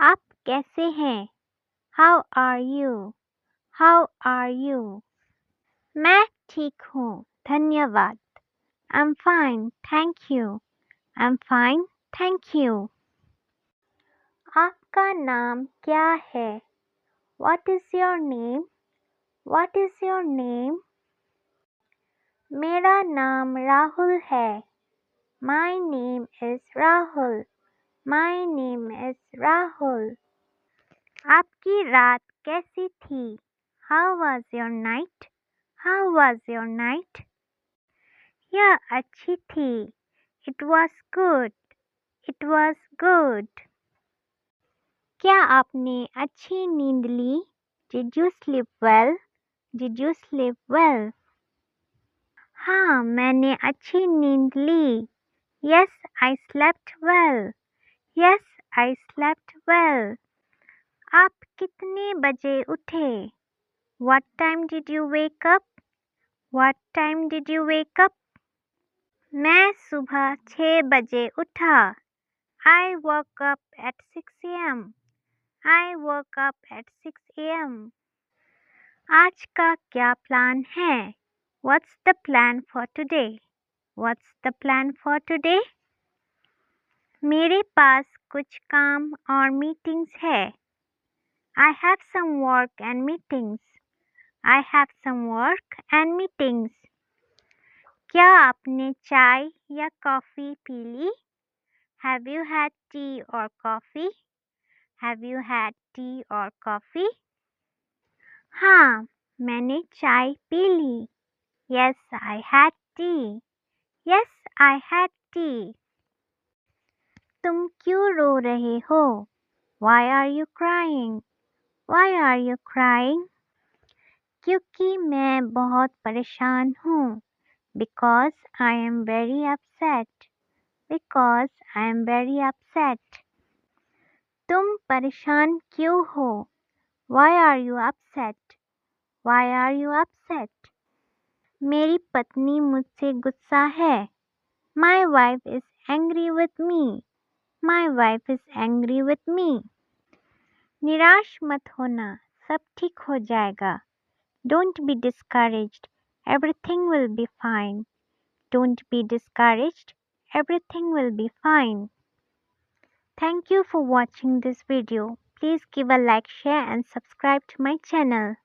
आप कैसे हैं? How are you? How are you? मैं ठीक हूँ, धन्यवाद. I'm fine, thank you. I'm fine, thank you. आपका नाम क्या है? What is your name? What is your name? मेरा नाम राहुल है. My name is Rahul. My name is Rahul. आपकी रात कैसी थी? How was your night? How was your night? यह अच्छी थी. It was good. It was good. क्या आपने अच्छी नींद ली? Did you sleep well? Did you sleep well? हाँ, मैंने अच्छी नींद ली. Yes, I slept well. Yes, I slept well. आप कितने बजे उठे? What time did you wake up? What time did you wake up? मैं सुबह 6 बजे उठा. I woke up at 6 a.m. I woke up at 6 a.m. आज का क्या प्लान है? What's the plan for today? What's the plan for today? मेरे पास कुछ काम और मीटिंग्स है. I have some work and meetings. I have some work and meetings. क्या आपने चाय या कॉफ़ी पी ली? Have you had tea or coffee? Have you had tea or coffee? हाँ, मैंने चाय पी ली. Yes, I had tea. Yes, I had tea. तुम क्यों रो रहे हो? Why are you crying? Why are you crying? क्योंकि मैं बहुत परेशान हूँ. Because I am very upset. Because I am very upset. तुम परेशान क्यों हो? Why are you upset? Why are you upset? मेरी पत्नी मुझसे गुस्सा है. My wife is angry with me. My wife is angry with me. निराश मत होना, सब ठीक हो जाएगा. Don't be discouraged. Everything will be fine. Don't be discouraged. Everything will be fine. Thank you for watching this video. Please give a like, share and subscribe to my channel.